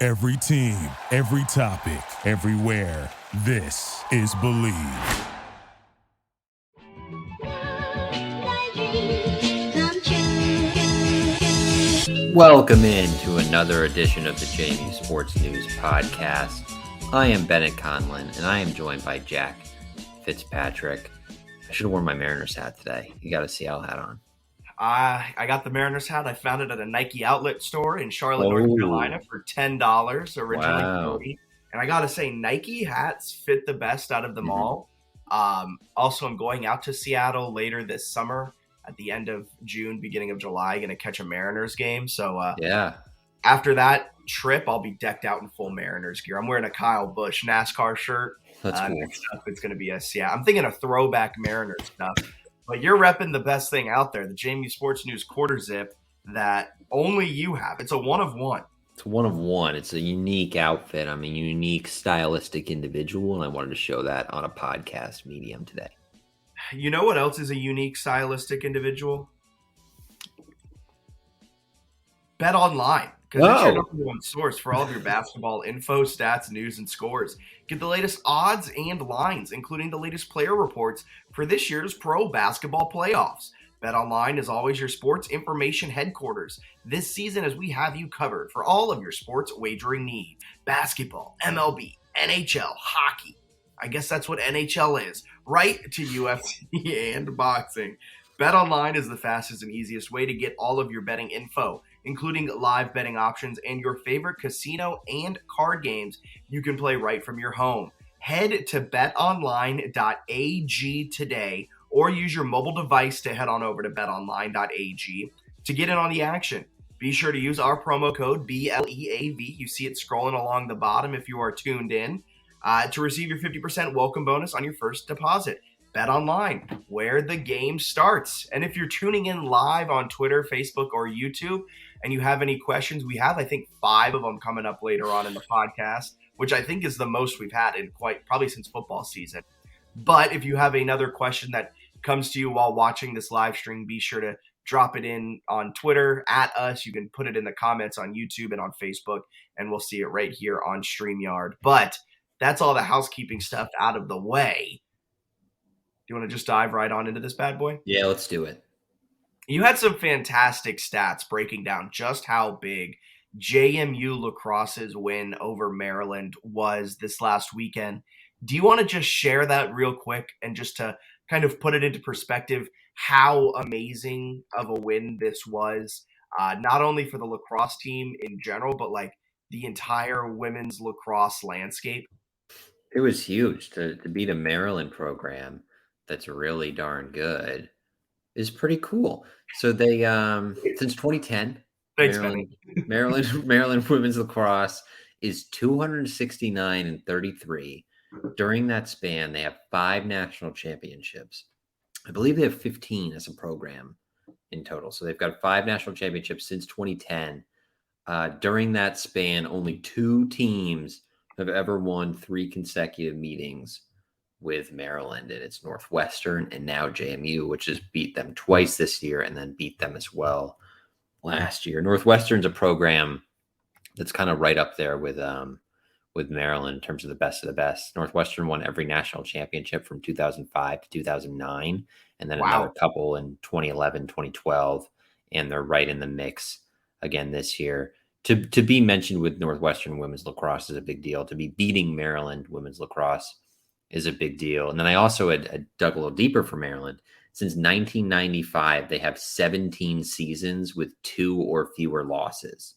Every team, every topic, everywhere. This is Believe. Welcome in to another edition of the JMU Sports News Podcast. I am Bennett Conlin, and I am joined by Jack Fitzpatrick. I should have worn my Mariners hat today. You got a Seattle hat on. I got the Mariners hat. I found it at a Nike outlet store in Charlotte, North Carolina for $10, originally $30. And I got to say, Nike hats fit the best out of them all. Also, I'm going out to Seattle later this summer at the end of June, beginning of July, going to catch a Mariners game. So after that trip, I'll be decked out in full Mariners gear. I'm wearing a Kyle Busch NASCAR shirt. That's cool. Next up, it's going to be a Seattle. I'm thinking of throwback Mariners stuff. But you're repping the best thing out there, the JMU Sports News quarter zip that only you have. It's a one of one. It's one of one. It's a unique outfit. I'm a unique stylistic individual, and I wanted to show that on a podcast medium today. You know what else is a unique stylistic individual? Bet Online. Because it's your number one source for all of your basketball info, stats, news, and scores. Get the latest odds and lines, including the latest player reports for this year's pro basketball playoffs. BetOnline is always your sports information headquarters this season, as we have you covered for all of your sports wagering needs. Basketball, MLB, NHL, hockey. I guess that's what NHL is. Right to UFC and boxing. BetOnline is the fastest and easiest way to get all of your betting info, including live betting options and your favorite casino and card games you can play right from your home. Head to betonline.ag today or use your mobile device to head on over to betonline.ag to get in on the action. Be sure to use our promo code BLEAV. You see it scrolling along the bottom if you are tuned in to receive your 50% welcome bonus on your first deposit. BetOnline, where the game starts. And if you're tuning in live on Twitter, Facebook, or YouTube, and you have any questions, we have, I think, 5 of them coming up later on in the podcast, which I think is the most we've had in probably since football season. But if you have another question that comes to you while watching this live stream, be sure to drop it in on Twitter at us. You can put it in the comments on YouTube and on Facebook, and we'll see it right here on StreamYard. But that's all the housekeeping stuff out of the way. Do you want to just dive right on into this bad boy? Yeah, let's do it. You had some fantastic stats breaking down just how big JMU Lacrosse's win over Maryland was this last weekend. Do you want to just share that real quick and just to kind of put it into perspective how amazing of a win this was, not only for the lacrosse team in general, but like the entire women's lacrosse landscape? It was huge to beat a Maryland program that's really darn good is pretty cool. So they since 2010, Thanks, Maryland women's lacrosse is 269-33. During that span, they have 5 national championships. I believe they have 15 as a program in total. So they've got 5 national championships since 2010. During that span, only 2 teams have ever won 3 consecutive meetings with Maryland, and it's Northwestern and now JMU, which has beat them twice this year and then beat them as well last year. Northwestern's a program that's kind of right up there with Maryland in terms of the best of the best. Northwestern won every national championship from 2005 to 2009, and then another couple in 2011, 2012, and they're right in the mix again this year. To be mentioned with Northwestern women's lacrosse is a big deal. To be beating Maryland women's lacrosse is a big deal. And then I also had dug a little deeper for Maryland. Since 1995, they have 17 seasons with 2 or fewer losses.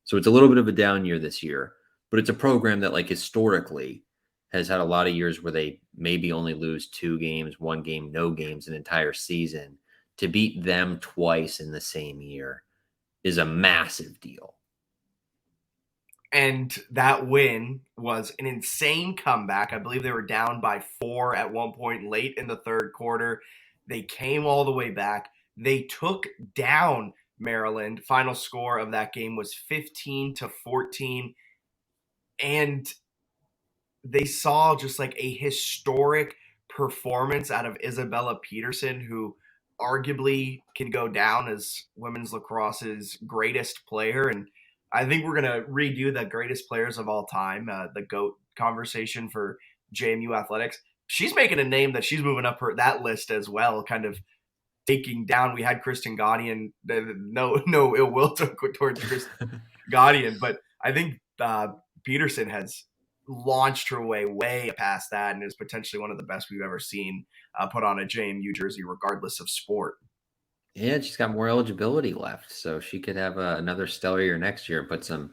So it's a little bit of a down year this year, but it's a program that like historically has had a lot of years where they maybe only lose 2 games, 1 game, no games, an entire season. To beat them twice in the same year is a massive deal. And that win was an insane comeback. I believe they were down by 4 at one point late in the third quarter. They came all the way back. They took down Maryland. Final score of that game was 15-14. And they saw just like a historic performance out of Isabella Peterson, who arguably can go down as women's lacrosse's greatest player. And I think we're going to redo the greatest players of all time, the GOAT conversation for JMU athletics. She's making a name that she's moving up that list as well, kind of taking down. We had Kristen Gaudian, no ill will towards Kristen Gaudian, but I think Peterson has launched her way past that and is potentially one of the best we've ever seen put on a JMU jersey, regardless of sport. And she's got more eligibility left, so she could have another stellar year next year and put some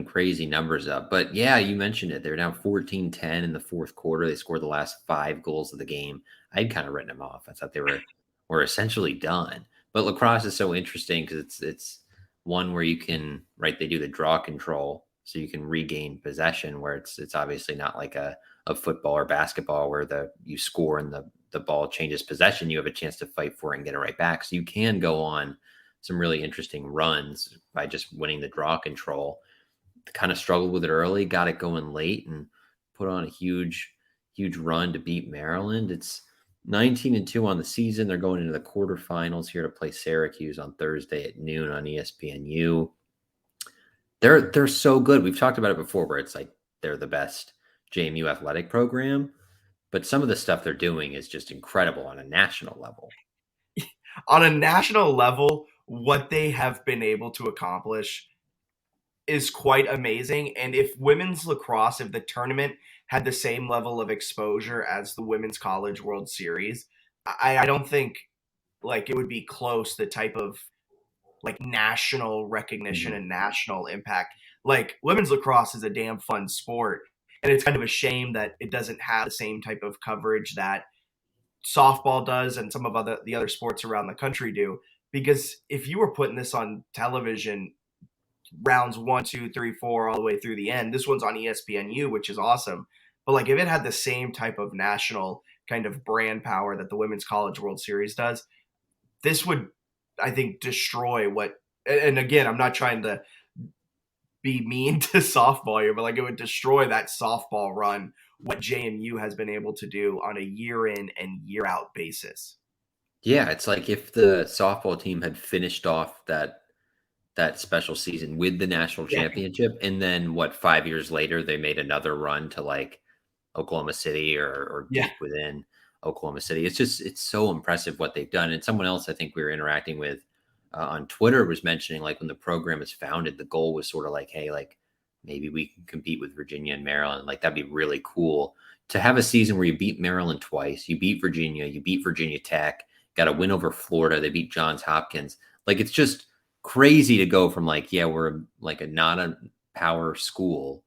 crazy numbers up. But yeah, you mentioned it. They're down 14-10 in the fourth quarter. They scored the last 5 goals of the game. I'd kind of written them off. I thought they were essentially done. But lacrosse is so interesting because it's one where you can, right, they do the draw control, so you can regain possession, where it's obviously not like a football or basketball where you score and the ball changes possession. You have a chance to fight for it and get it right back. So you can go on some really interesting runs by just winning the draw control. Kind of struggled with it early, got it going late, and put on a huge run to beat Maryland. It's 19-2 on the season. They're going into the quarterfinals here to play Syracuse on Thursday at noon on ESPNU. They're so good. We've talked about it before, where it's like they're the best JMU athletic program, but some of the stuff they're doing is just incredible on a national level. On a national level, what they have been able to accomplish is quite amazing. And if women's lacrosse, if the tournament had the same level of exposure as the Women's College World Series, I don't think like it would be close, the type of like national recognition and national impact. Like women's lacrosse is a damn fun sport. And it's kind of a shame that it doesn't have the same type of coverage that softball does and some of the other sports around the country do. Because if you were putting this on television, rounds 1, 2, 3, 4, all the way through the end, this one's on ESPNU, which is awesome. But like if it had the same type of national kind of brand power that the Women's College World Series does, this would, I think, destroy what. And again, I'm not trying to be mean to softball here, but like it would destroy that softball run, what JMU has been able to do on a year in and year out basis. Yeah, it's like if the softball team had finished off that special season with the national championship, and then 5 years later they made another run to like Oklahoma City or deep within Oklahoma City. It's so impressive what they've done. And someone else I think we were interacting with on Twitter was mentioning, like, when the program was founded, the goal was sort of like, hey, like maybe we can compete with Virginia and Maryland. Like that'd be really cool to have a season where you beat Maryland twice, you beat Virginia, you beat Virginia Tech, got a win over Florida, they beat Johns Hopkins. Like it's just crazy to go from like, yeah, we're like a not a power school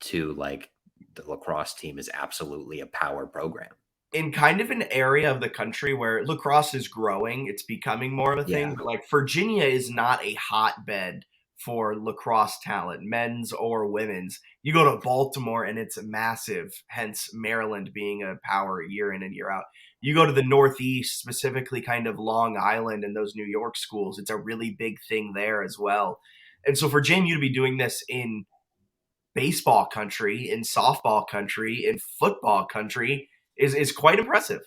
to like the lacrosse team is absolutely a power program. In kind of an area of the country where lacrosse is growing, it's becoming more of a thing. But like Virginia is not a hotbed for lacrosse talent, men's or women's. You go to Baltimore and it's massive, hence Maryland being a power year in and year out. You go to the Northeast, specifically kind of Long Island and those New York schools, it's a really big thing there as well. And so for JMU to be doing this in baseball country, in softball country, in football country is quite impressive.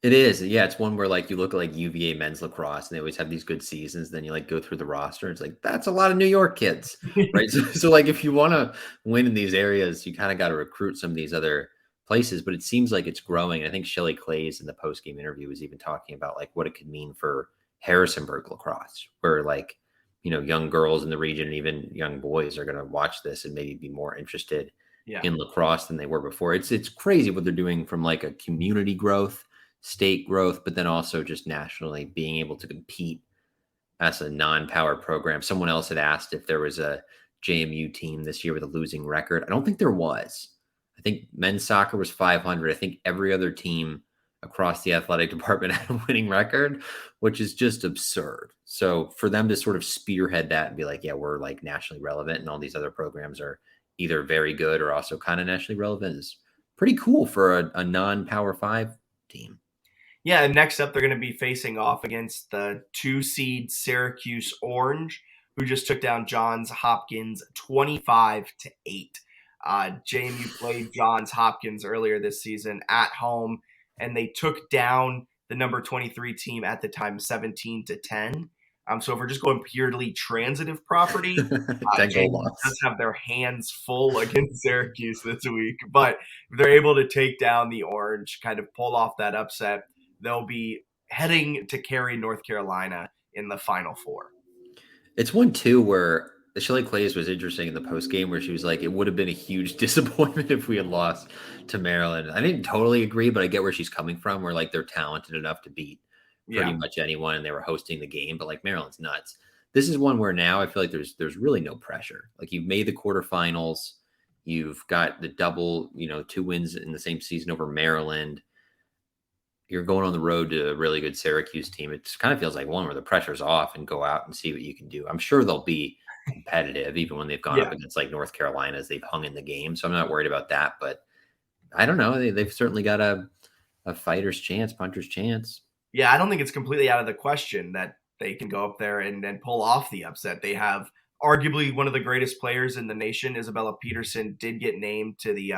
It is. Yeah, it's one where like you look at like UVA men's lacrosse and they always have these good seasons. Then you like go through the roster. And it's like, that's a lot of New York kids, right? So like if you want to win in these areas, you kind of got to recruit some of these other places, but it seems like it's growing. I think Shelley Clays in the post-game interview was even talking about like what it could mean for Harrisonburg lacrosse, where like, you know, young girls in the region and even young boys are going to watch this and maybe be more interested in lacrosse than they were before. It's crazy what they're doing from like a community growth, state growth, but then also just nationally being able to compete as a non-power program. Someone else had asked if there was a JMU team this year with a losing record. I don't think there was. I think men's soccer was 500. I think every other team across the athletic department had a winning record, which is just absurd. So for them to sort of spearhead that and be like, yeah, we're like nationally relevant and all these other programs are either very good or also kind of nationally relevant is pretty cool for a non-Power 5 team. Yeah, and next up, they're going to be facing off against the 2-seed Syracuse Orange, who just took down Johns Hopkins 25-8. JMU played Johns Hopkins earlier this season at home, and they took down the number 23 team at the time 17-10. So if we're just going purely transitive property, 10-goal JMU loss. does have their hands full against Syracuse this week. But if they're able to take down the Orange, kind of pull off that upset, they'll be heading to carry North Carolina in the Final Four. It's one, too, where Shelley Clays was interesting in the post game where she was like, it would have been a huge disappointment if we had lost to Maryland. I didn't totally agree, but I get where she's coming from, where like they're talented enough to beat pretty much anyone and they were hosting the game, but like Maryland's nuts. This is one where now I feel like there's really no pressure. Like you've made the quarterfinals, you've got the double, 2 wins in the same season over Maryland. You're going on the road to a really good Syracuse team. It just kind of feels like one where the pressure's off and go out and see what you can do. I'm sure they'll be competitive, even when they've gone up against like North Carolina as they've hung in the game. So I'm not worried about that. But I don't know. They've certainly got a fighter's chance, puncher's chance. Yeah, I don't think it's completely out of the question that they can go up there and pull off the upset. They have arguably one of the greatest players in the nation. Isabella Peterson did get named to the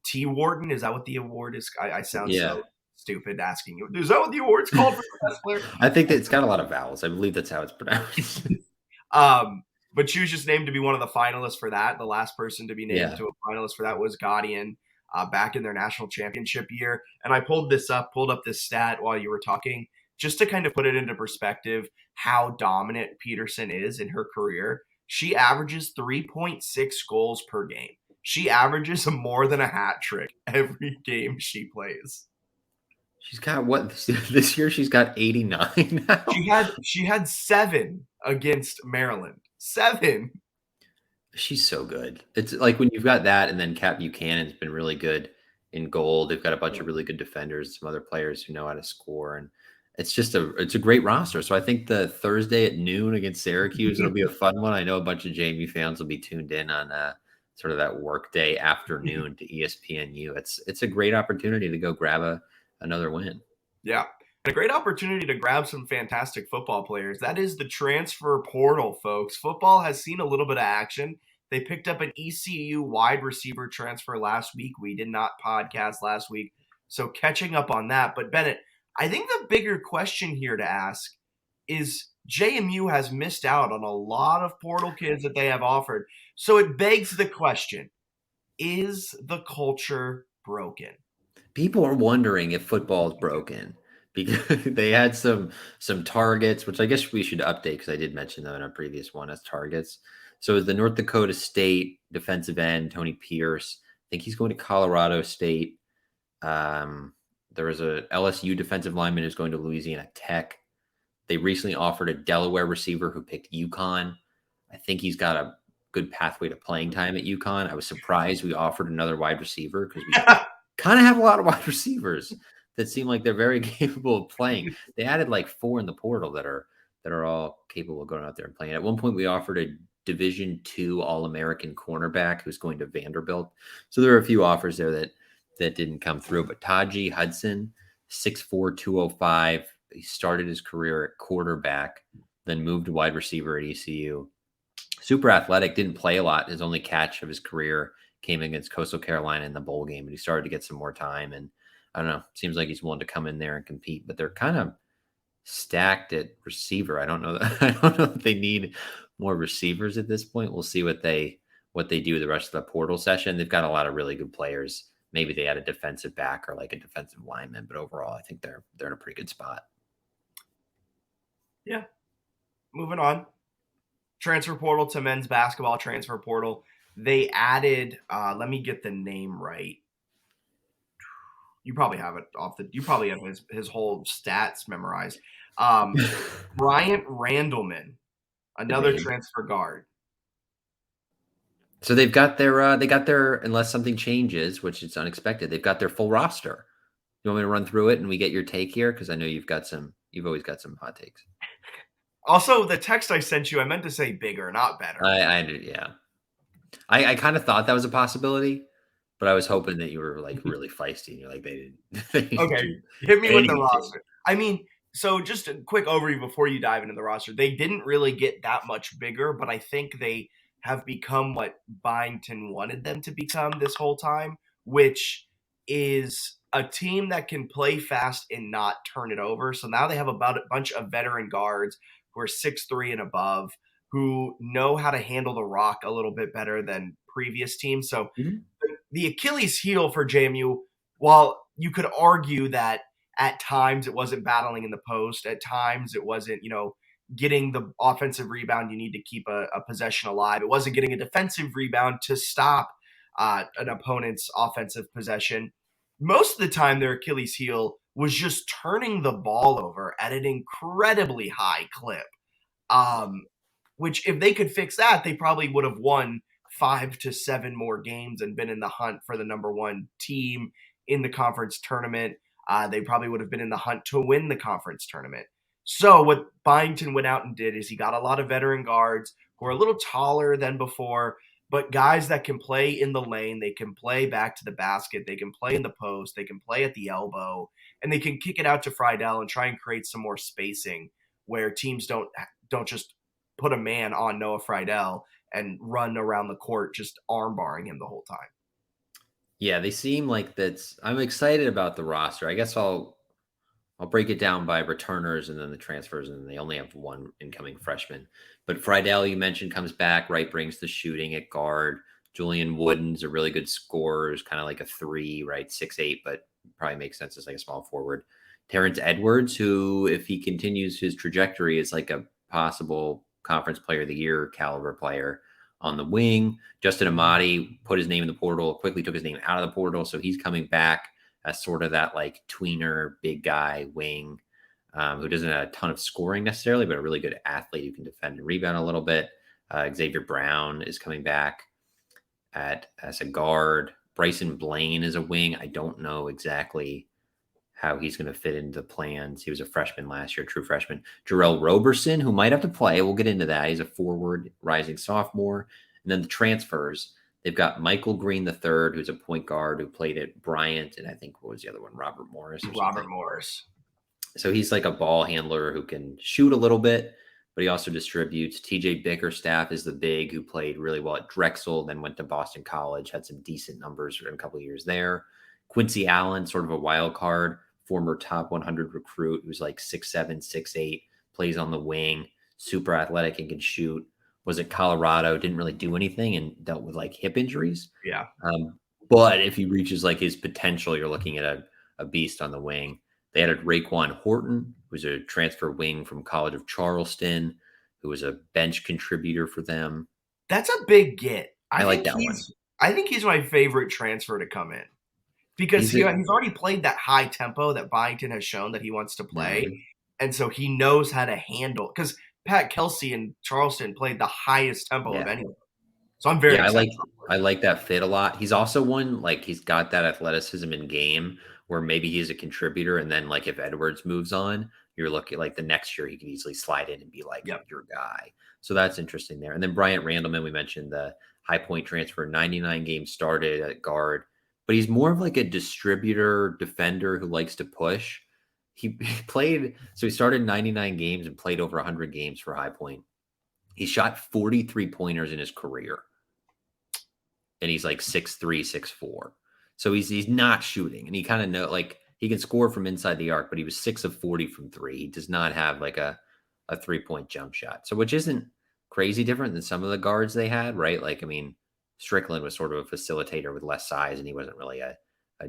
T Wharton. Is that what the award is? I sound so stupid asking you. Is that what the award's called for the best player? I think that it's got a lot of vowels. I believe that's how it's pronounced. But she was just named to be one of the finalists for that. The last person to be named to a finalist for that was Gaudian back in their national championship year. And I pulled up this stat while you were talking, just to kind of put it into perspective how dominant Peterson is in her career. She averages 3.6 goals per game. She averages more than a hat trick every game she plays. She's got what this year? She's got 89 now. She had 7 against Maryland. 7. She's so good. It's like when you've got that, and then Kat Buchanan's been really good in goal. They've got a bunch of really good defenders, some other players who know how to score, and it's a great roster. So I think the Thursday at noon against Syracuse, it'll be a fun one. I know a bunch of JMU fans will be tuned in on sort of that workday afternoon to ESPNU. It's a great opportunity to go grab another win. Yeah. And a great opportunity to grab some fantastic football players. That is the transfer portal, folks. Football has seen a little bit of action. They picked up an ECU wide receiver transfer last week. We did not podcast last week, so catching up on that. But Bennett, I think the bigger question here to ask is JMU has missed out on a lot of portal kids that they have offered. So it begs the question, is the culture broken? People are wondering if football is broken because they had some targets, which I guess we should update because I did mention them in our previous one as targets. So the North Dakota State defensive end, Tony Pierce, I think he's going to Colorado State. There was a LSU defensive lineman who's going to Louisiana Tech. They recently offered a Delaware receiver who picked UConn. I think he's got a good pathway to playing time at UConn. I was surprised we offered another wide receiver because we kind of have a lot of wide receivers that seem like they're very capable of playing. They added like 4 in the portal that are all capable of going out there and playing. At one point, we offered a Division II All-American cornerback who's going to Vanderbilt. So there are a few offers there that didn't come through. But Taji Hudson, 6'4", 205. He started his career at quarterback, then moved to wide receiver at ECU. Super athletic, didn't play a lot. His only catch of his career came against Coastal Carolina in the bowl game, and he started to get some more time. And I don't know, seems like he's willing to come in there and compete, but they're kind of stacked at receiver. I don't know that they need more receivers at this point. We'll see what they do the rest of the portal session. They've got a lot of really good players. Maybe they add a defensive back or like a defensive lineman, but overall, I think they're in a pretty good spot. Yeah. Moving on. Transfer portal to men's basketball transfer portal. They added, let me get the name right. You probably have it you probably have his whole stats memorized. Bryant Randleman, another transfer guard. So they've got their unless something changes, which is unexpected, they've got their full roster. You want me to run through it and we get your take here? Because I know you've always got some hot takes. Also, the text I sent you, I meant to say bigger, not better. I kind of thought that was a possibility, but I was hoping that you were like really feisty and you're like, they didn't okay, hit me with the roster. I mean, so just a quick overview before you dive into the roster. They didn't really get that much bigger, but I think they have become what Byington wanted them to become this whole time, which is a team that can play fast and not turn it over. So now they have about a bunch of veteran guards who are 6'3" and above, who know how to handle the rock a little bit better than previous teams. So the Achilles heel for JMU, while you could argue that at times it wasn't battling in the post, at times it wasn't, getting the offensive rebound you need to keep a possession alive. It wasn't getting a defensive rebound to stop an opponent's offensive possession. Most of the time, their Achilles heel was just turning the ball over at an incredibly high clip. Which if they could fix that, they probably would have won 5 to 7 more games and been in the hunt for the number one team in the conference tournament. They probably would have been in the hunt to win the conference tournament. So what Byington went out and did is he got a lot of veteran guards who are a little taller than before, but guys that can play in the lane, they can play back to the basket, they can play in the post, they can play at the elbow, and they can kick it out to Friedel and try and create some more spacing where teams don't just put a man on Noah Friedel and run around the court just arm barring him the whole time. Yeah, they seem like that's. I'm excited about the roster. I guess I'll break it down by returners and then the transfers, and they only have one incoming freshman. But Friedel, you mentioned, comes back, right? Brings the shooting at guard. Julian Wooden's a really good scorer, is kind of like a 3, right? 6'8", but probably makes sense as like a small forward. Terrence Edwards, who, if he continues his trajectory, is like a possible conference player of the year caliber player on the wing. Justin Amati put his name in the portal, quickly took his name out of the portal, so he's coming back as sort of that like tweener, big guy wing who doesn't have a ton of scoring necessarily, but a really good athlete who can defend and rebound a little bit. Xavier Brown is coming back as a guard. Bryson Blaine is a wing. I don't know exactly how he's going to fit into the plans. He was a freshman last year, true freshman. Jarrell Roberson, who might have to play. We'll get into that. He's a forward, rising sophomore. And then the transfers. They've got Michael Green III, who's a point guard who played at Bryant, and I think what was the other one? Robert Morris. Robert Morris. So he's like a ball handler who can shoot a little bit, but he also distributes. TJ Bickerstaff is the big who played really well at Drexel, then went to Boston College, had some decent numbers in a couple of years there. Quincy Allen, sort of a wild card, former top 100 recruit who's like 6'7", 6'8", plays on the wing, super athletic and can shoot. Was at Colorado, didn't really do anything and dealt with like hip injuries. Yeah. But if he reaches like his potential, you're looking at a beast on the wing. They added Raekwon Horton, who's a transfer wing from College of Charleston, who was a bench contributor for them. That's a big get. I like that one. I think he's my favorite transfer to come in because he's already played that high tempo that Byington has shown that he wants to play. Mm-hmm. And so he knows how to handle, because Pat Kelsey in Charleston played the highest tempo of anyone. So I'm very excited. I like that fit a lot. He's also one, like, he's got that athleticism in game where maybe he's a contributor. And then, like, if Edwards moves on, you're looking like the next year he can easily slide in and be like your guy. So that's interesting there. And then Bryant Randleman, we mentioned the High Point transfer, 99 games started at guard, but he's more of like a distributor defender who likes to push. He played, so he started 99 games and played over 100 games for High Point. He shot 43 pointers in his career. And he's like 6'3", 6'4". So he's not shooting. And he kind of know, like, he can score from inside the arc, but he was 6 of 40 from 3. He does not have like a 3-point jump shot. So which isn't crazy different than some of the guards they had, right? Like, I mean, Strickland was sort of a facilitator with less size, and he wasn't really a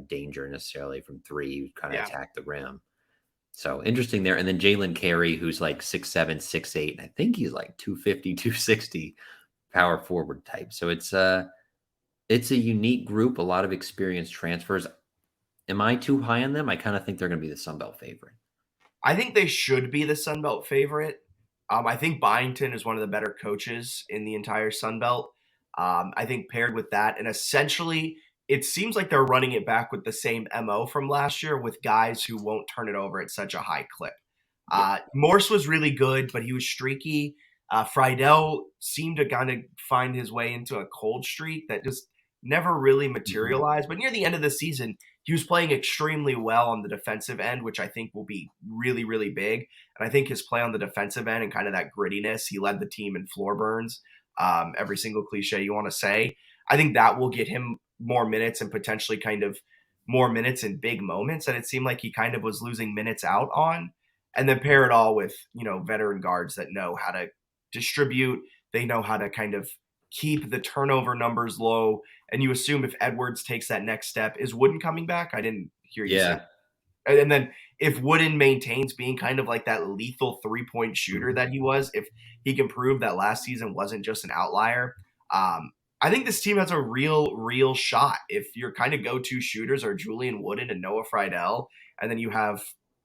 danger necessarily from 3. He would kind of attack the rim. So interesting there. And then Jalen Carey, who's like 6'7", 6'8", and I think he's like 250, 260 power forward type. So it's a unique group, a lot of experienced transfers. Am I too high on them? I kind of think they're going to be the Sun Belt favorite. I think they should be the Sun Belt favorite. I think Byington is one of the better coaches in the entire Sun Belt. I think paired with that, and essentially it seems like they're running it back with the same MO from last year with guys who won't turn it over at such a high clip. Morse was really good, but he was streaky. Friedel seemed to kind of find his way into a cold streak that just never really materialized. But near the end of the season, he was playing extremely well on the defensive end, which I think will be really, really big. And I think his play on the defensive end and kind of that grittiness, he led the team in floor burns, every single cliche you want to say. I think that will get him more minutes and potentially kind of more minutes in big moments. And it seemed like he kind of was losing minutes out on. and then pair it all with, veteran guards that know how to distribute. They know how to kind of keep the turnover numbers low. And you assume if Edwards takes that next step, is Wooden coming back? I didn't hear you say. And then if Wooden maintains being kind of like that lethal 3-point shooter that he was, if he can prove that last season wasn't just an outlier, I think this team has a real shot. If your kind of go-to shooters are Julian Wooden and Noah Friedel, and then you have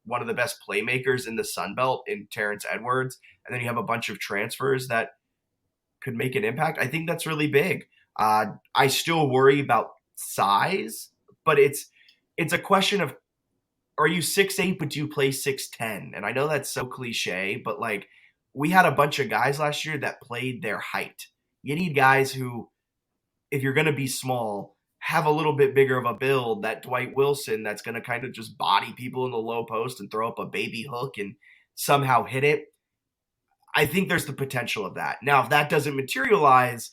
one of the best playmakers in the Sun Belt in Terrence Edwards, and then you have a bunch of transfers that could make an impact, I think that's really big. I still worry about size, but it's a question of, are you 6'8", but do you play 6'10"? And I know that's so cliche, but like, we had a bunch of guys last year that played their height. You need guys who, if you're going to be small, have a little bit bigger of a build. That Dwight Wilson that's going to kind of just body people in the low post and throw up a baby hook and somehow hit it. I think there's the potential of that. Now, if that doesn't materialize,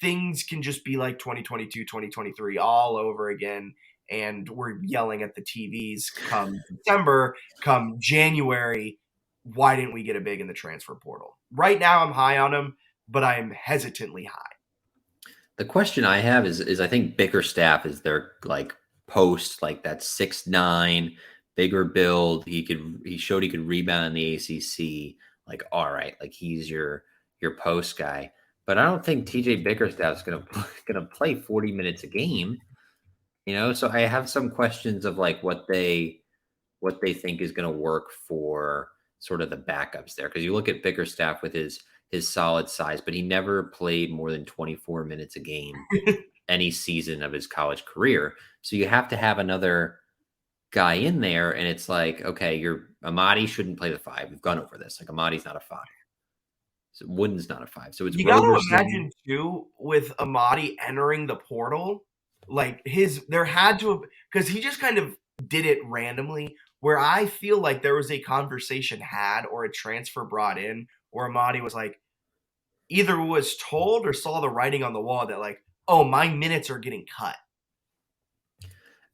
things can just be like 2022, 2023 all over again. And we're yelling at the TVs come December, come January. Why didn't we get a big in the transfer portal? Right now, I'm high on him, but I'm hesitantly high. The question I have is I think Bickerstaff is their like post, like that 6'9", bigger build. He showed he could rebound in the ACC. Like, all right, like he's your post guy. But I don't think TJ Bickerstaff's gonna play 40 minutes a game. So I have some questions of like what they think is going to work for sort of the backups there. Because you look at Bickerstaff with his solid size, but he never played more than 24 minutes a game any season of his college career. So you have to have another guy in there, and it's like, okay, Amadi shouldn't play the 5. We've gone over this. Like Amadi's not a 5. So Wooden's not a 5. So it's you got to Roberson. imagine too with Amadi entering the portal, like there had to have, because he just kind of did it randomly. Where I feel like there was a conversation had or a transfer brought in where Amadi was like, either was told or saw the writing on the wall that like, oh, my minutes are getting cut.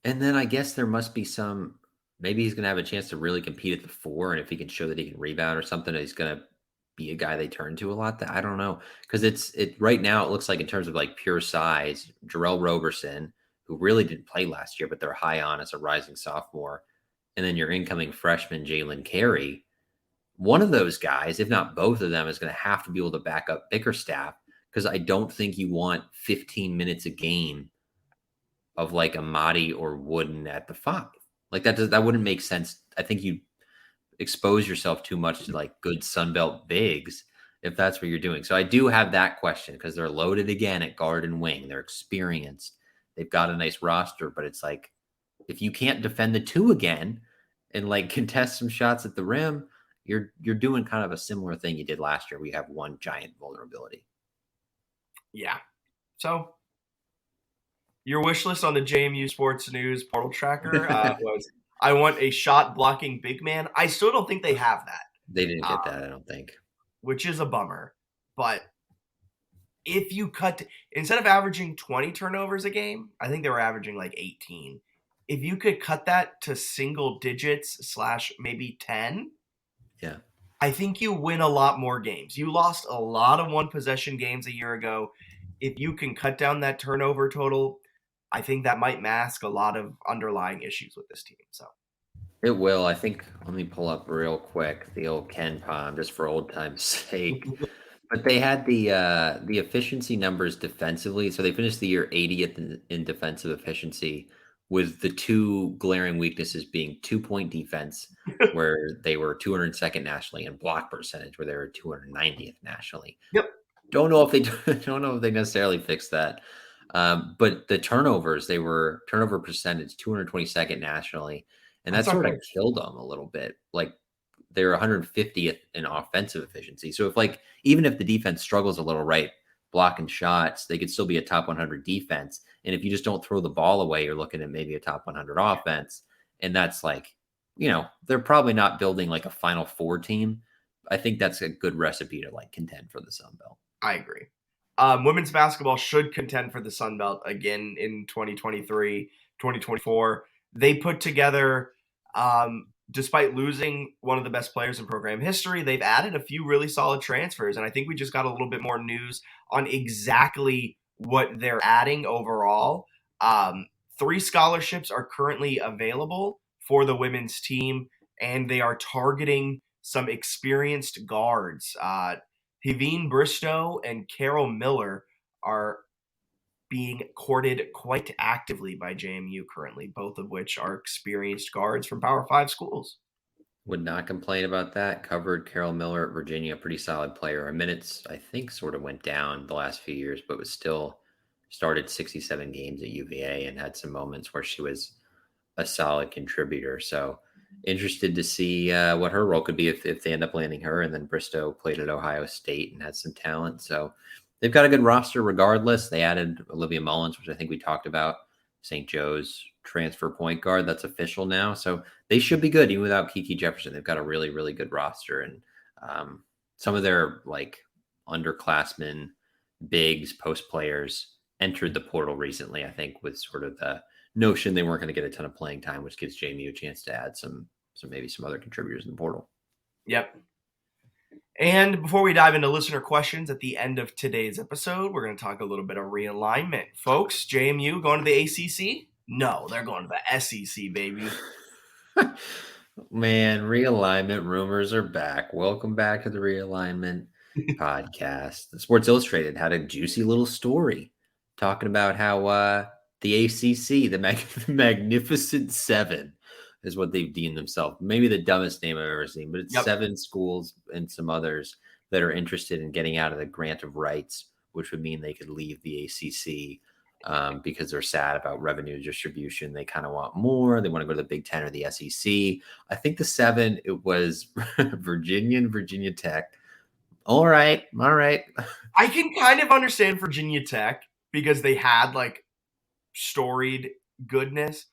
And then I guess there must be maybe he's going to have a chance to really compete at the 4. And if he can show that he can rebound or something, he's going to be a guy they turn to a lot. I don't know. Because it right now, it looks like in terms of like pure size, Jarrell Roberson, who really didn't play last year, but they're high on as a rising sophomore. And then your incoming freshman, Jalen Carey. One of those guys, if not both of them, is going to have to be able to back up Bickerstaff, because I don't think you want 15 minutes a game of like Amadi or Wooden at the 5. Like that wouldn't make sense. I think you expose yourself too much to like good Sunbelt bigs if that's what you're doing. So I do have that question, because they're loaded again at guard and wing. They're experienced. They've got a nice roster, but it's like, if you can't defend the 2 again and like contest some shots at the rim, you're doing kind of a similar thing you did last year. We have one giant vulnerability. Yeah. So your wish list on the JMU Sports News portal tracker was, I want a shot blocking big man. I still don't think they have that. They didn't get that, I don't think. Which is a bummer. But if you instead of averaging 20 turnovers a game, I think they were averaging like 18. If you could cut that to single digits / maybe 10, yeah, I think you win a lot more games. You lost a lot of one possession games a year ago. If you can cut down that turnover total, I think that might mask a lot of underlying issues with this team. So it will. I think, let me pull up real quick the old Ken Palm just for old time's sake. But they had the efficiency numbers defensively. So they finished the year 80th in defensive efficiency, with the 2 glaring weaknesses being 2-point defense, where they were 202nd nationally, and block percentage, where they were 290th nationally. Yep. Don't know if they necessarily fixed that. But the turnovers, they were turnover percentage 222nd nationally, and that sort of killed them a little bit. Like, they're 150th in offensive efficiency. So even if the defense struggles a little, right, blocking shots, they could still be a top 100 defense. And if you just don't throw the ball away, you're looking at maybe a top 100 offense. And that's like, they're probably not building like a Final Four team. I think that's a good recipe to like contend for the Sun Belt. I agree. Women's basketball should contend for the Sun Belt again in 2023, 2024. They put together despite losing one of the best players in program history, they've added a few really solid transfers. And I think we just got a little bit more news on exactly what they're adding overall. 3 scholarships are currently available for the women's team, and they are targeting some experienced guards. Hivine Bristow and Carol Miller are being courted quite actively by JMU currently, both of which are experienced guards from Power 5 schools. Would not complain about that. Covered Carol Miller at Virginia, pretty solid player. Her minutes, I think, sort of went down the last few years, but was still started 67 games at UVA and had some moments where she was a solid contributor. So interested to see what her role could be if they end up landing her. And then Bristow played at Ohio State and had some talent. So they've got a good roster regardless. They added Olivia Mullins, which I think we talked about, St. Joe's transfer point guard. That's official now. So they should be good even without Kiki Jefferson. They've got a really, really good roster. And some of their like underclassmen, bigs, post players entered the portal recently, I think, with sort of the notion they weren't going to get a ton of playing time, which gives JMU a chance to add some maybe some other contributors in the portal. Yep. And before we dive into listener questions at the end of today's episode, we're going to talk a little bit of realignment. Folks, JMU going to the ACC? No, they're going to the SEC, baby. Man, realignment rumors are back. Welcome back to the realignment podcast. The Sports Illustrated had a juicy little story talking about how the ACC, the Magnificent Seven, is what they've deemed themselves. Maybe the dumbest name I've ever seen, but it's 7 schools and some others that are interested in getting out of the grant of rights, which would mean they could leave the ACC because they're sad about revenue distribution. They kind of want more. They want to go to the Big Ten or the SEC. I think the 7, it was Virginia and Virginia Tech. All right. I can kind of understand Virginia Tech because they had like storied goodness.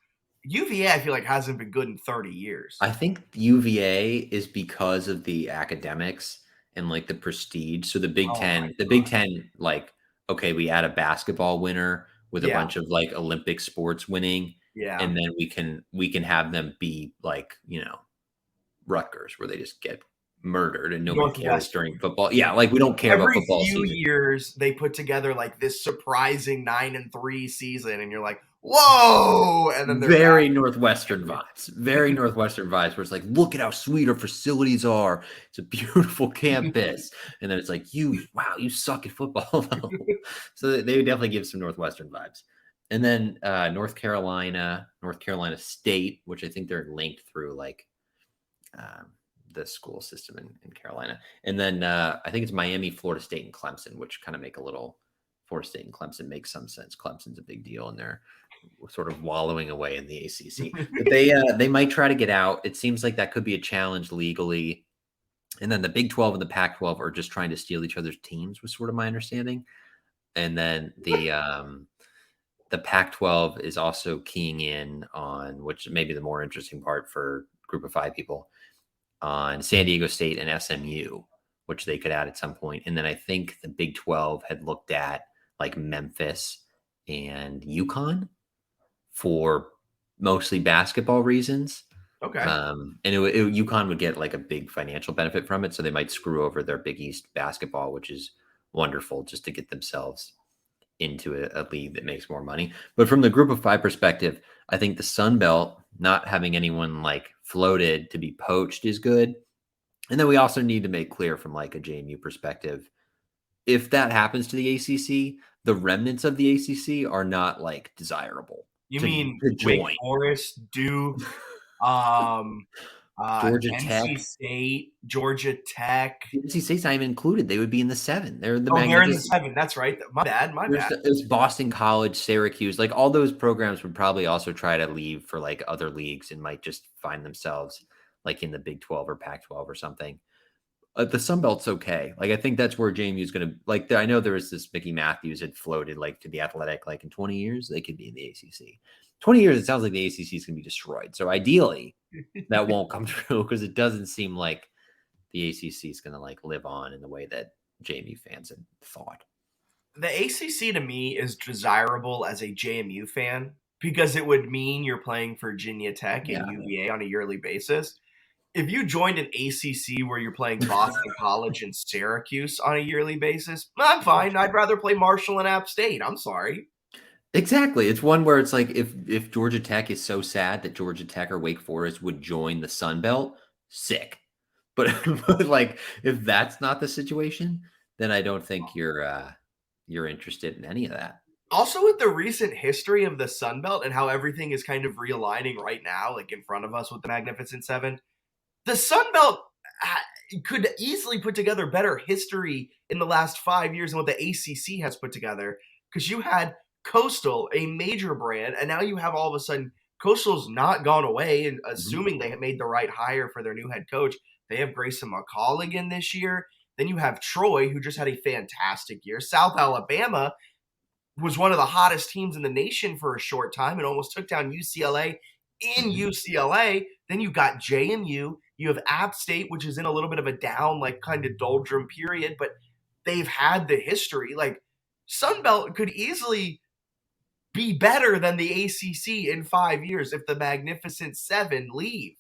UVA, I feel like, hasn't been good in 30 years. I think UVA is because of the academics and like the prestige. So the Big Ten, like, okay, we add a basketball winner with a bunch of like Olympic sports winning. Yeah. And then we can have them be like, Rutgers, where they just get murdered and nobody cares during football. Yeah, like we don't care about football season. Every few years they put together like this surprising 9-3 season, and you're like, whoa! And then very Northwestern vibes, where it's like, look at how sweet our facilities are. It's a beautiful campus, and then it's like, wow, you suck at football. So they would definitely give some Northwestern vibes. And then North Carolina State, which I think they're linked through like the school system in Carolina. And then I think it's Miami, Florida State, and Clemson, which kind of make a little Florida State and Clemson make some sense. Clemson's a big deal, and they're sort of wallowing away in the ACC. But they might try to get out. It seems like that could be a challenge legally. And then the Big 12 and the Pac-12 are just trying to steal each other's teams, was sort of my understanding. And then the Pac-12 is also keying in on, which may be the more interesting part for Group of 5 people, on San Diego State and SMU, which they could add at some point. And then I think the Big 12 had looked at like Memphis and UConn for mostly basketball reasons. Okay. And UConn would get like a big financial benefit from it. So they might screw over their Big East basketball, which is wonderful just to get themselves into a league that makes more money. But from the Group of 5 perspective, I think the Sun Belt, not having anyone like floated to be poached, is good. And then we also need to make clear from like a JMU perspective, if that happens to the ACC, the remnants of the ACC are not like desirable. You mean Wake Forest, Duke, Georgia NC Tech, State, Georgia Tech. NC State's not even included. They would be in the 7. They're in the they're in the 7. That's right. My bad. It's Boston College, Syracuse. Like all those programs would probably also try to leave for like other leagues and might just find themselves like in the Big 12 or Pac-12 or something. The Sun Belt's okay. Like I think that's where JMU is going to like. I know there was this Mickey Matthews had floated like to the Athletic, like in 20 years they could be in the ACC. 20 years, it sounds like the ACC is going to be destroyed. So ideally, that won't come true because it doesn't seem like the ACC is going to like live on in the way that JMU fans had thought. The ACC to me is desirable as a JMU fan because it would mean you're playing Virginia Tech and UVA on a yearly basis. if you joined an ACC where you're playing Boston College and Syracuse on a yearly basis, I'm fine. I'd rather play Marshall and App State. I'm sorry. Exactly. It's one where it's like if Georgia Tech is so sad that Georgia Tech or Wake Forest would join the Sun Belt, sick. But, but like if that's not the situation, then I don't think you're interested in any of that. Also, with the recent history of the Sun Belt and how everything is kind of realigning right now, like in front of us with the Magnificent Seven, the Sun Belt could easily put together better history in the last 5 years than what the ACC has put together. Because you had Coastal, a major brand, and now you have all of a sudden Coastal's not gone away. And assuming they have made the right hire for their new head coach, they have Grayson McCall again this year. Then you have Troy, who just had a fantastic year. South Alabama was one of the hottest teams in the nation for a short time and almost took down UCLA in UCLA. Then you got JMU. You have App State, which is in a little bit of a down, like kind of doldrum period, but they've had the history. Like Sunbelt could easily be better than the ACC in 5 years if the Magnificent Seven leave.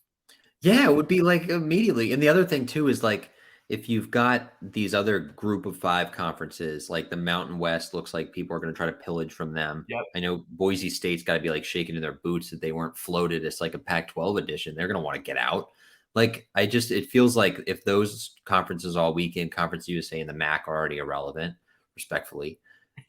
Yeah, it would be like immediately. And the other thing too is like if you've got these other group of 5 conferences, like the Mountain West looks like people are going to try to pillage from them. Yep. I know Boise State's got to be like shaking in their boots that they weren't floated as like a Pac-12 edition. They're going to want to get out. Like it feels like if those conferences all weekend, Conference USA and the MAC are already irrelevant, respectfully,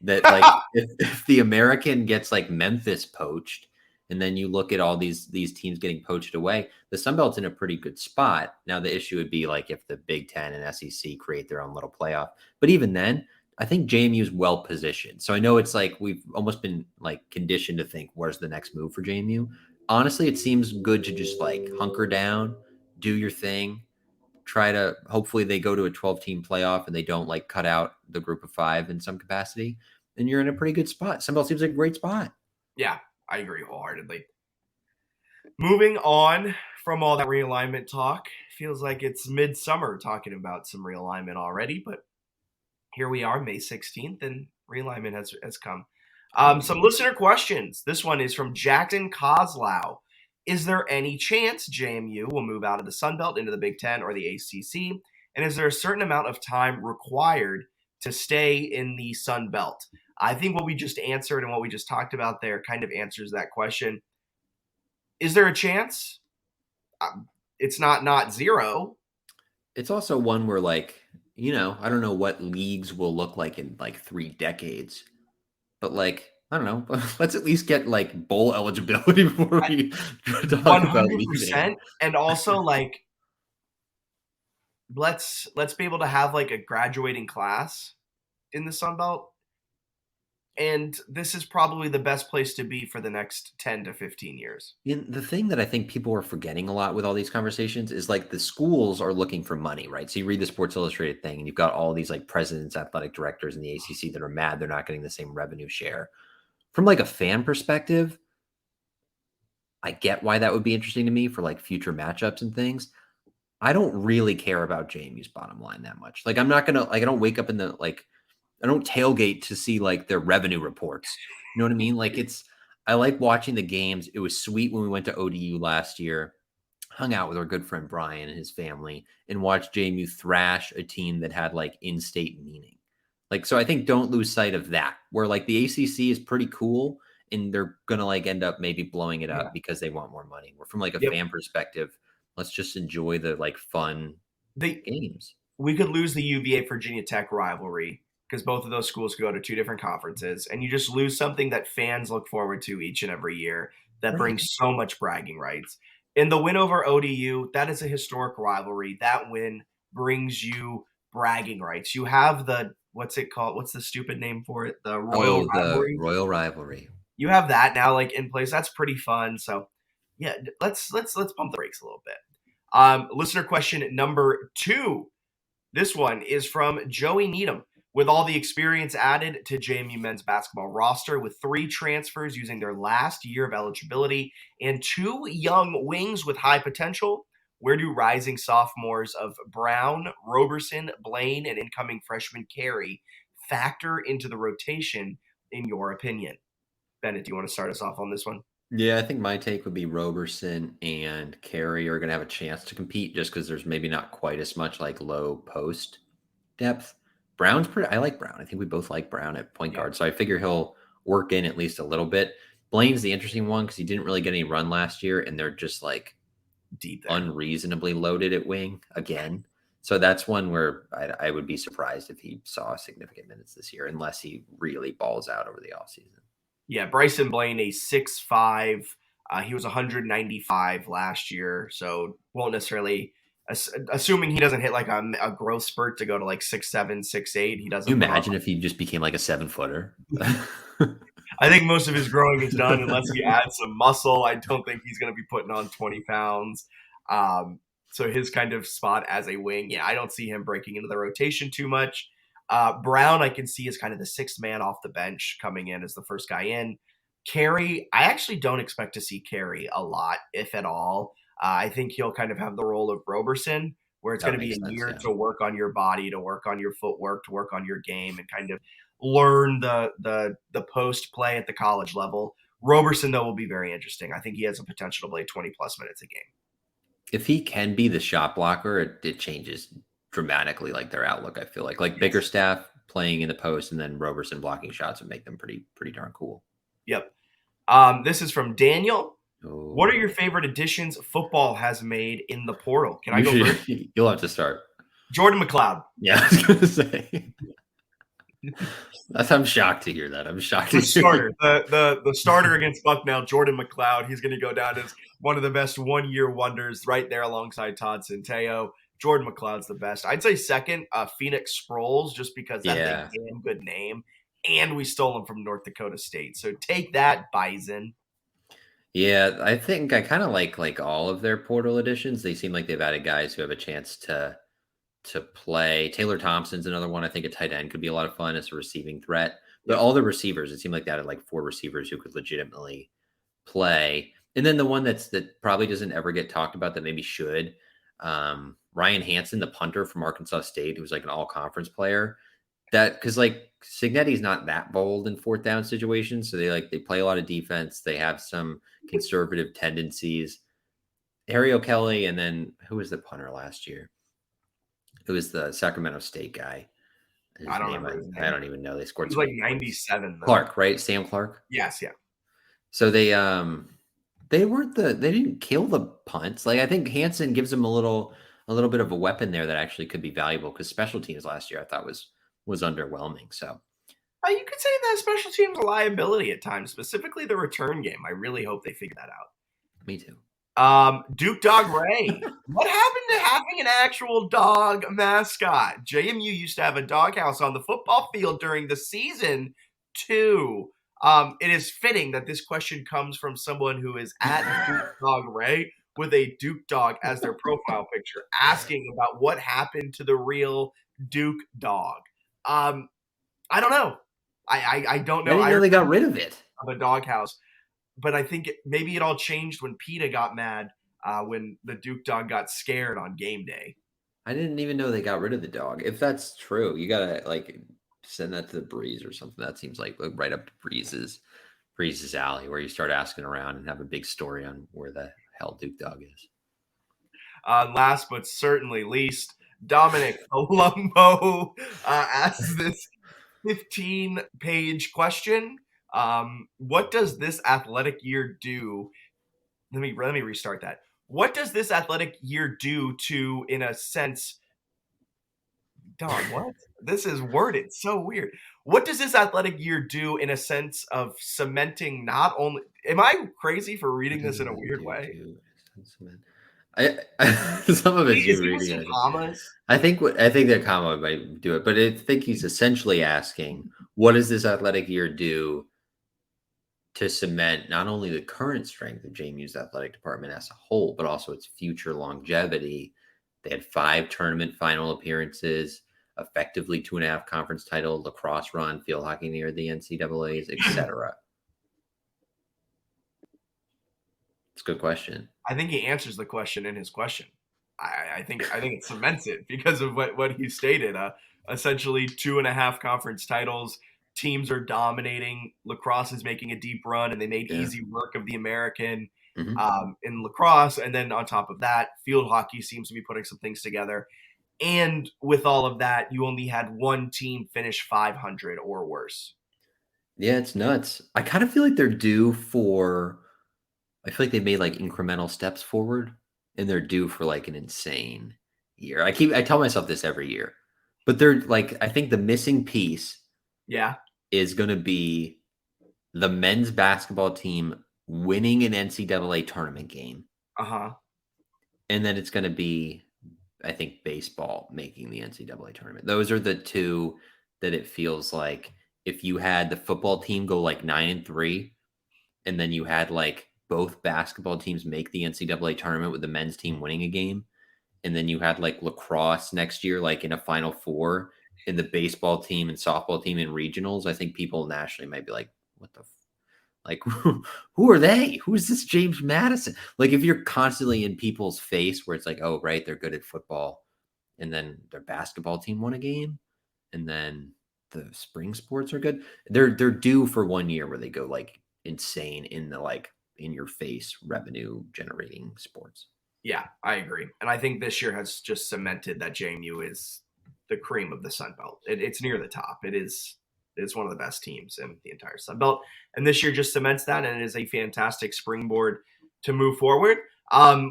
that like if the American gets like Memphis poached, and then you look at all these teams getting poached away, the Sun Belt's in a pretty good spot. Now the issue would be like if the Big Ten and SEC create their own little playoff. But even then, I think JMU is well positioned. So I know it's like we've almost been like conditioned to think where's the next move for JMU. Honestly, it seems good to just like hunker down, do your thing, try to hopefully they go to a 12-team playoff and they don't like cut out the group of 5 in some capacity. And you're in a pretty good spot. Sun Belt seems like a great spot. Yeah, I agree wholeheartedly. Moving on from all that realignment talk, feels like it's midsummer talking about some realignment already, but here we are, May 16th, and realignment has come. Some listener questions. This one is from Jackson Kozlow. Is there any chance JMU will move out of the Sun Belt into the Big Ten or the ACC? And is there a certain amount of time required to stay in the Sun Belt? I think what we just answered and what we just talked about there kind of answers that question. Is there a chance? It's not zero. It's also one where like, I don't know what leagues will look like in like 3 decades, but like, I don't know. Let's at least get like bowl eligibility before we talk about leaving. And also like, let's be able to have like a graduating class in the Sun Belt. And this is probably the best place to be for the next 10 to 15 years. And the thing that I think people are forgetting a lot with all these conversations is like the schools are looking for money, right? So you read the Sports Illustrated thing and you've got all these like presidents, athletic directors in the ACC that are mad they're not getting the same revenue share. From like a fan perspective, I get why that would be interesting to me for like future matchups and things. I don't really care about JMU's bottom line that much. Like I'm not going to like I don't wake up in the like I don't tailgate to see like their revenue reports. You know what I mean? Like I like watching the games. It was sweet when we went to ODU last year, hung out with our good friend Brian and his family, and watched JMU thrash a team that had like in-state meaning. Like, so I think don't lose sight of that, where like the ACC is pretty cool and they're going to like end up maybe blowing it up because they want more money. We're from like a fan perspective. Let's just enjoy the like fun games. We could lose the UVA Virginia Tech rivalry because both of those schools go to 2 different conferences, and you just lose something that fans look forward to each and every year that brings so much bragging rights. In the win over ODU, that is a historic rivalry. That win brings you bragging rights. You have the, what's it called? What's the stupid name for it? The Royal Rivalry. The Royal Rivalry. You have that now like in place. That's pretty fun. So yeah, let's pump the brakes a little bit. Listener question number 2. This one is from Joey Needham. With all the experience added to JMU men's basketball roster, with 3 transfers using their last year of eligibility and 2 young wings with high potential, where do rising sophomores of Brown, Roberson, Blaine, and incoming freshman Carey factor into the rotation, in your opinion? Bennett, do you want to start us off on this one? Yeah, I think my take would be Roberson and Carey are going to have a chance to compete just because there's maybe not quite as much like low post depth. Brown's pretty. I like Brown. I think we both like Brown at point Yeah, guard, so I figure he'll work in at least a little bit. Blaine's the interesting one because he didn't really get any run last year, and they're just like deep there. unreasonably loaded at wing again. So that's one where I would be surprised if he saw significant minutes this year, unless he really balls out over the offseason. Yeah, Bryson Blaine, a 6'5". He was 195 last year, so won't necessarily. Assuming he doesn't hit like a growth spurt to go to like 6'7", 6'8", he doesn't. Can you imagine if he just became like a 7-footer? I think most of his growing is done unless he adds some muscle. I don't think he's going to be putting on 20 pounds. So his kind of spot as a wing, I don't see him breaking into the rotation too much. Brown, I can see as kind of the sixth man off the bench coming in as the first guy in. Carey, I actually don't expect to see Carey a lot, if at all. I think he'll kind of have the role of Roberson, where it's going to be a year to work on your body, to work on your footwork, to work on your game, and kind of learn the post play at the college level. Roberson, though, will be very interesting. I think he has a potential to play 20-plus minutes a game. If he can be the shot blocker, it changes dramatically, like their outlook. I feel like Bickerstaff playing in the post and then Roberson blocking shots would make them pretty darn cool. Yep. This is from Daniel. Oh. What are your favorite additions football has made in the portal? Can I go first? You'll have to start. Jordan McLeod. Yeah, I was going to say. I'm shocked to hear that. I'm shocked. The starter, the starter against Bucknell, Jordan McLeod. He's going to go down as one of the best one-year wonders, right there alongside Todd Centeio. Jordan McLeod's the best. I'd say second, Phoenix Sproles, just because that's a damn good name, and we stole him from North Dakota State. So take that, Bison. Yeah, I think I kind of like all of their portal additions. They seem like they've added guys who have a chance to play. Taylor Thompson's another one. I think a tight end could be a lot of fun as a receiving threat. But all the receivers, it seemed like they added like 4 receivers who could legitimately play. And then the one that probably doesn't ever get talked about that maybe should, Ryan Hansen, the punter from Arkansas State, who was like an all-conference player. That because like Cignetti's not that bold in fourth down situations, so they play a lot of defense. They have some conservative tendencies. Harry O'Kelly, and then who was the punter last year? It was the Sacramento State guy. I don't remember. I don't even know. They scored. He was like 97. Though. Clark, right? Sam Clark. Yes, yeah. So they didn't kill the punts. Like I think Hansen gives them a little bit of a weapon there that actually could be valuable because special teams last year I thought was underwhelming. So you could say that special teams a liability at times, specifically the return game. I really hope they figure that out. Me too. Duke Dog Ray. What happened to having an actual dog mascot? JMU used to have a doghouse on the football field during the season, too. It is fitting that this question comes from someone who is at Duke Dog Ray with a Duke dog as their profile picture, asking about what happened to the real Duke dog. I don't know. I don't know. I didn't know they got rid of it. Of a doghouse. But I think maybe it all changed when PETA got mad when the Duke dog got scared on game day. I didn't even know they got rid of the dog. If that's true, you gotta like send that to the Breeze or something. That seems like right up to Breeze's alley, where you start asking around and have a big story on where the hell Duke dog is. Last but certainly least, Dominic Colombo asks this 15-page question. What does this athletic year do? Let me restart that. What does this athletic year do to, in a sense, Don, what? This is worded so weird. What does this athletic year do in a sense of cementing not only, am I crazy for reading this in a weird way? Some of it's you reading. I think that comma might do it, but I think he's essentially asking, what does this athletic year do to cement not only the current strength of JMU's athletic department as a whole, but also its future longevity? They had 5 tournament final appearances, effectively 2.5 conference title, lacrosse run, field hockey near the NCAAs, etc. It's a good question. I think he answers the question in his question. I think it cements it because of what he stated. Essentially 2.5 conference titles, teams are dominating. Lacrosse is making a deep run, and they made Yeah. easy work of the American Mm-hmm. in lacrosse. And then on top of that, field hockey seems to be putting some things together. And with all of that, you only had one team finish 500 or worse. Yeah, it's nuts. I kind of feel like they're due for. I feel like they made like incremental steps forward, and they're due for like an insane year. I tell myself this every year, but they're like I think the missing piece Yeah. is going to be the men's basketball team winning an NCAA tournament game, Uh-huh. and then it's going to be I think baseball making the NCAA tournament. Those are the two that it feels like if you had the football team go like 9-3, and then you had like both basketball teams make the NCAA tournament with the men's team winning a game, and then you had like lacrosse next year, like in a Final Four, and the baseball team and softball team in regionals. I think people nationally might be like, "What the like, who are they? Who is this James Madison?" Like, if you're constantly in people's face where it's like, oh, right, they're good at football, and then their basketball team won a game, and then the spring sports are good. They're due for 1 year where they go like insane in the like in your face revenue generating sports. Yeah, I agree. And I think this year has just cemented that JMU is the cream of the Sun Belt. It's near the top. It's one of the best teams in the entire Sun Belt. And this year just cements that, and it is a fantastic springboard to move forward.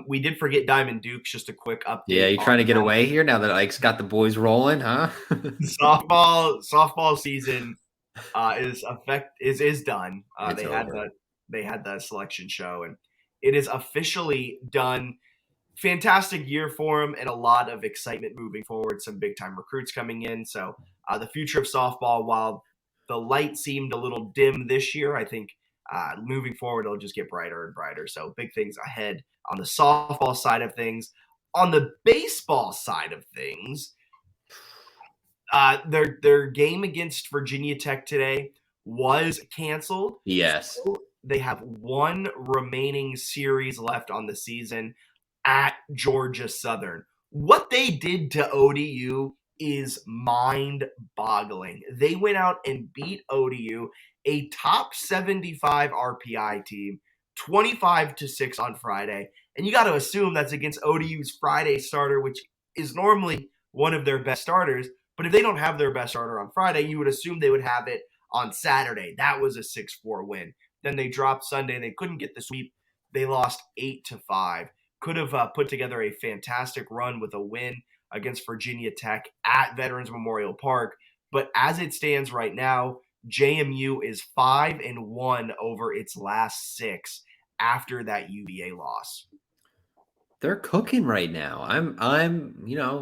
We did forget Diamond Dukes, just a quick update. Yeah, you trying to get away here now that Ike's got the boys rolling, huh? Softball season is done. It's over. They had the selection show, and it is officially done. Fantastic year for him, and a lot of excitement moving forward. Some big time recruits coming in. So the future of softball, while the light seemed a little dim this year, I think moving forward it'll just get brighter and brighter. So big things ahead on the softball side of things. On the baseball side of things, their game against Virginia Tech today was canceled. Yes. So they have one remaining series left on the season at Georgia Southern. What they did to ODU is mind-boggling. They went out and beat ODU, a top 75 RPI team, 25-6 on Friday. And you got to assume that's against ODU's Friday starter, which is normally one of their best starters. But if they don't have their best starter on Friday, you would assume they would have it on Saturday. That was a 6-4 win. Then they dropped Sunday. They couldn't get the sweep. They lost 8-5. Could have put together a fantastic run with a win against Virginia Tech at Veterans Memorial Park. But as it stands right now, JMU is 5-1 over its last 6 after that UVA loss. They're cooking right now. I'm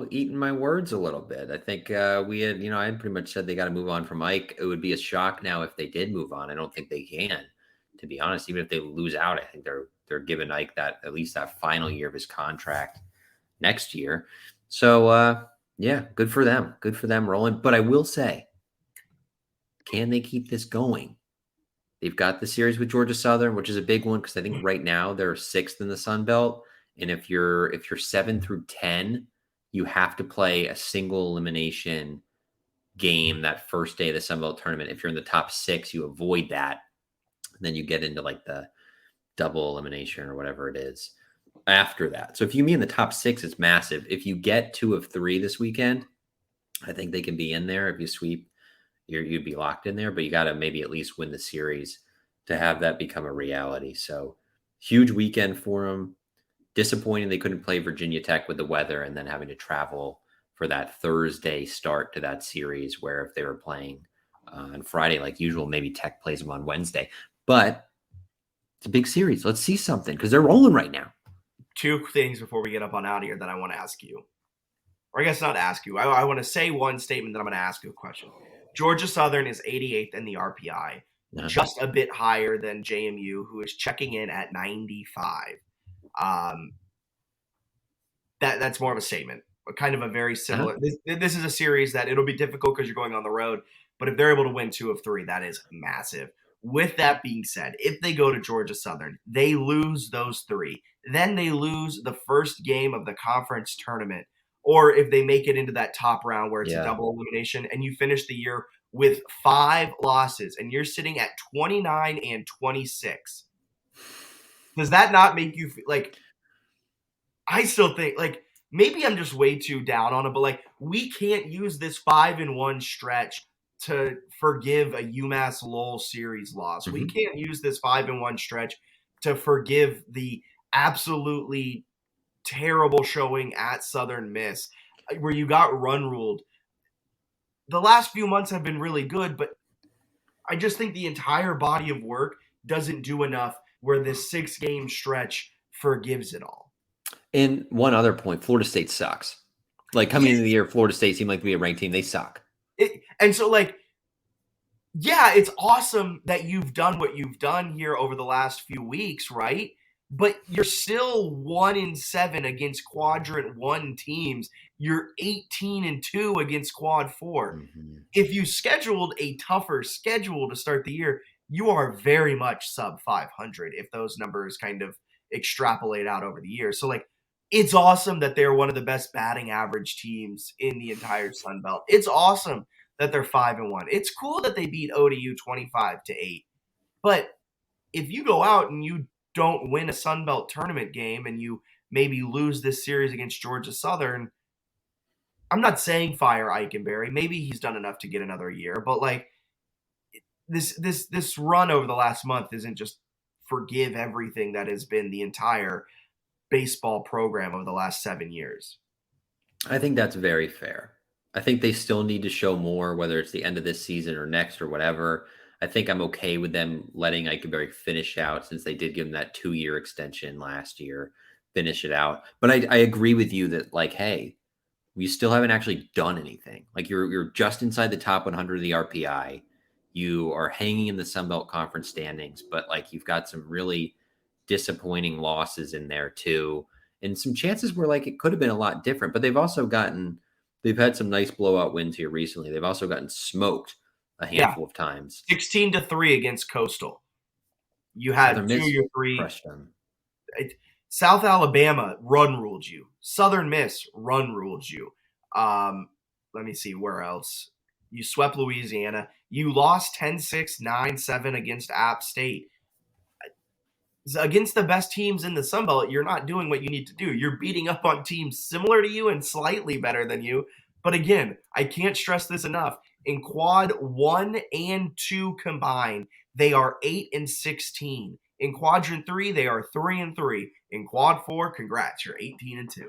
eating my words a little bit. I think we had I had pretty much said they got to move on from Ike. It would be a shock now if they did move on. I don't think they can, to be honest. Even if they lose out, I think they're giving Ike that at least that final year of his contract next year. So yeah, good for them. Good for them rolling. But I will say, can they keep this going? They've got the series with Georgia Southern, which is a big one because I think right now they're sixth in the Sun Belt. And if you're 7-10, you have to play a single elimination game that first day of the Sun Belt tournament. If you're in the top 6, you avoid that. And then you get into like the double elimination or whatever it is after that. So if you mean the top 6, it's massive. If you get 2 of 3 this weekend, I think they can be in there. If you sweep, you'd be locked in there, but you got to maybe at least win the series to have that become a reality. So huge weekend for them. Disappointing they couldn't play Virginia Tech with the weather and then having to travel for that Thursday start to that series, where if they were playing on Friday like usual, maybe Tech plays them on Wednesday. But it's a big series. Let's see something because they're rolling right now. 2 things before we get up on out of here that I want to ask you. Or I guess not ask you. I want to say one statement, that I'm going to ask you a question. Georgia Southern is 88th in the RPI, just a bit higher than JMU, who is checking in at 95. That's more of a statement, but kind of a very similar. This is a series that it'll be difficult because you're going on the road, but if they're able to win 2 of 3, that is massive. With that being said, if they go to Georgia Southern, they lose those 3, then they lose the first game of the conference tournament. Or if they make it into that top round where it's a double elimination and you finish the year with 5 losses, and you're sitting at 29 and 26. Does that not make you feel like I still think like maybe I'm just way too down on it, but like we can't use this 5-1 stretch to forgive a UMass Lowell series loss. We can't use this 5-1 stretch to forgive the absolutely terrible showing at Southern Miss where you got run ruled. The last few months have been really good, but I just think the entire body of work doesn't do enough where this 6-game stretch forgives it all. And one other point, Florida State sucks. Like coming into the year, Florida State seemed like to be a ranked team. They suck. And so like, yeah, it's awesome that you've done what you've done here over the last few weeks, right? But you're still 1-7 against quadrant 1 teams. You're 18-2 against quad 4. If you scheduled a tougher schedule to start the year, you are very much sub 500 if those numbers kind of extrapolate out over the year. So like, it's awesome that they're one of the best batting average teams in the entire Sun Belt. It's awesome that they're 5-1. It's cool that they beat ODU 25-8. But if you go out and you don't win a Sun Belt tournament game and you maybe lose this series against Georgia Southern, I'm not saying fire Eikenberry. Maybe he's done enough to get another year, but like this run over the last month isn't just forgive everything that has been the entire baseball program over the last 7 years. I think that's very fair. I think they still need to show more, whether it's the end of this season or next or whatever. I think I'm okay with them letting Eikenberry finish out since they did give him that 2-year extension last year, finish it out. But I agree with you that like, hey, you still haven't actually done anything. Like you're just inside the top 100 of the RPI. You are hanging in the Sun Belt Conference standings, but like you've got some really disappointing losses in there too. And some chances where like it could have been a lot different, but they've had some nice blowout wins here recently. They've also gotten smoked a handful of times. 16-3 against Coastal. You had 2 of your 3. Crushed them. South Alabama run ruled you. Southern Miss run ruled you. Let me see where else. You swept Louisiana. You lost 10-6, 9-7 against App State. Against the best teams in the Sun Belt, you're not doing what you need to do. You're beating up on teams similar to you and slightly better than you. But again, I can't stress this enough. In quad 1 and 2 combined, they are 8-16. In quadrant 3, they are 3-3. In quad 4, congrats, you're 18-2.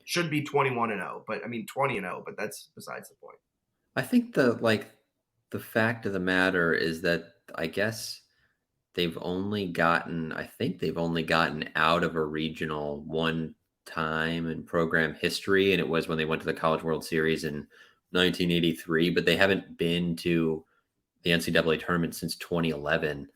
Should be 21-0, but I mean 20-0, but that's besides the point. I think the fact of the matter is that I guess they've only gotten out of a regional one time in program history, and it was when they went to the College World Series in 1983, but they haven't been to the NCAA tournament since 2011.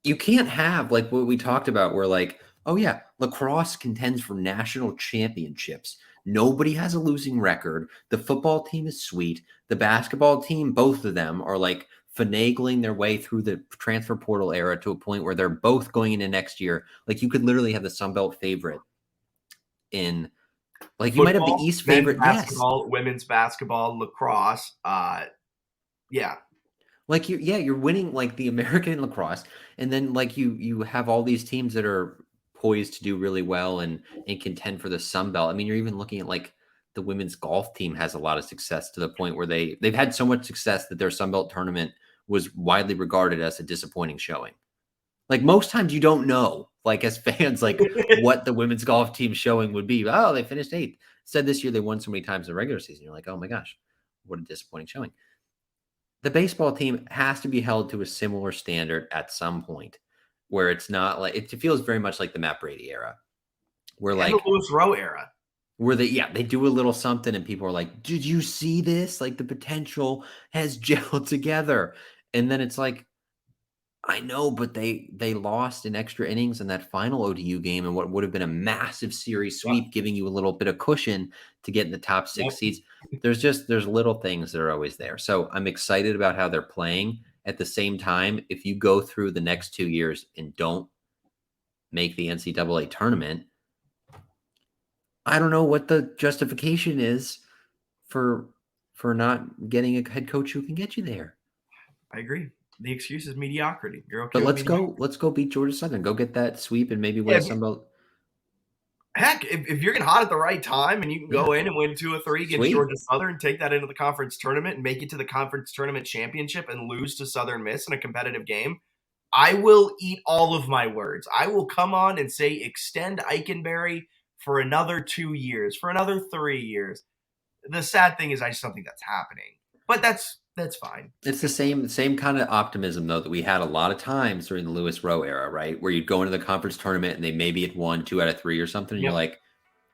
You can't have like what we talked about where like, oh yeah, lacrosse contends for national championships. Nobody has a losing record. The football team is sweet. The basketball team, both of them are like finagling their way through the transfer portal era to a point where they're both going into next year. Like you could literally have the Sun Belt favorite in like you Football, might have the East favorite. Basketball, women's basketball, lacrosse. Yeah. Like you're winning like the American lacrosse, and then like you have all these teams that are poised to do really well and contend for the Sun Belt. I mean, you're even looking at like the women's golf team has a lot of success to the point where they've had so much success that their Sun Belt tournament was widely regarded as a disappointing showing. Like most times you don't know, like as fans, like what the women's golf team showing would be. Oh, they finished 8th. Said this year they won so many times in the regular season. You're like, oh my gosh, what a disappointing showing. The baseball team has to be held to a similar standard at some point where it's not like it feels very much like the Matt Brady era where like the Lewis Rowe era where they do a little something and people are like, did you see this? Like the potential has gelled together. And then it's like, I know, but they lost in extra innings in that final ODU game and what would have been a massive series sweep, giving you a little bit of cushion to get in the top 6 seeds. There's little things that are always there. So I'm excited about how they're playing. At the same time, if you go through the next 2 years and don't make the NCAA tournament, I don't know what the justification is for for not getting a head coach who can get you there. I agree. The excuse is mediocrity. You're okay. But with let's go beat Georgia Southern. Go get that sweep and maybe win some belt. Heck, if you're getting hot at the right time and you can go in and win 2 or 3 against Georgia Southern, take that into the conference tournament and make it to the conference tournament championship and lose to Southern Miss in a competitive game, I will eat all of my words. I will come on and say extend Eikenberry for another 2 years, for another 3 years. The sad thing is I just don't think that's happening. But that's fine. It's the same kind of optimism, though, that we had a lot of times during the Lewis Rowe era, right? Where you'd go into the conference tournament and they maybe had won 2 out of 3 or something. And you're like,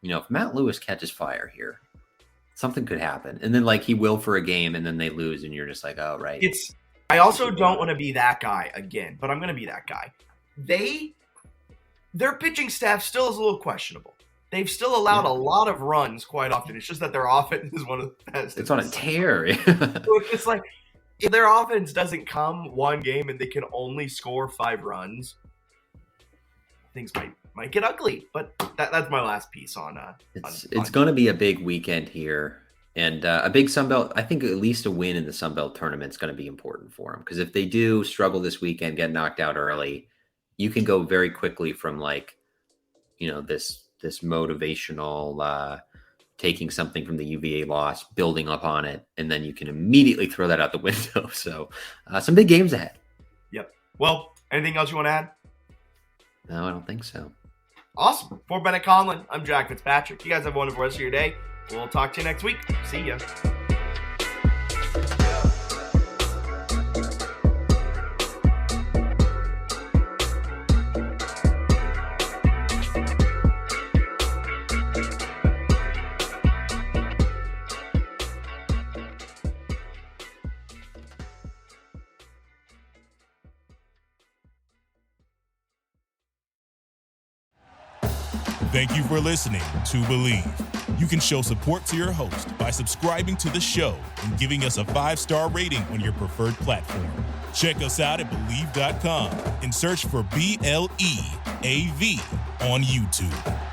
if Matt Lewis catches fire here, something could happen. And then he will for a game and then they lose and you're just like, oh, right. I also don't want to be that guy again, but I'm going to be that guy. Their pitching staff still is a little questionable. They've still allowed a lot of runs quite often. It's just that their offense is one of the best. It's on a tear. So it's like if their offense doesn't come one game and they can only score 5 runs, things might get ugly. But that's my last piece on. It's going to be a big weekend here. And a big Sunbelt, I think at least a win in the Sunbelt tournament is going to be important for them. Because if they do struggle this weekend, get knocked out early, you can go very quickly from this motivational taking something from the UVA loss, building up on it, and then you can immediately throw that out the window. So some big games ahead. Yep. Well, anything else you want to add? No, I don't think so. Awesome. For Bennett Conlon, I'm Jack Fitzpatrick. You guys have a wonderful rest of your day. We'll talk to you next week. See ya. Thank you for listening to Believe. You can show support to your host by subscribing to the show and giving us a 5-star rating on your preferred platform. Check us out at Believe.com and search for BLEAV on YouTube.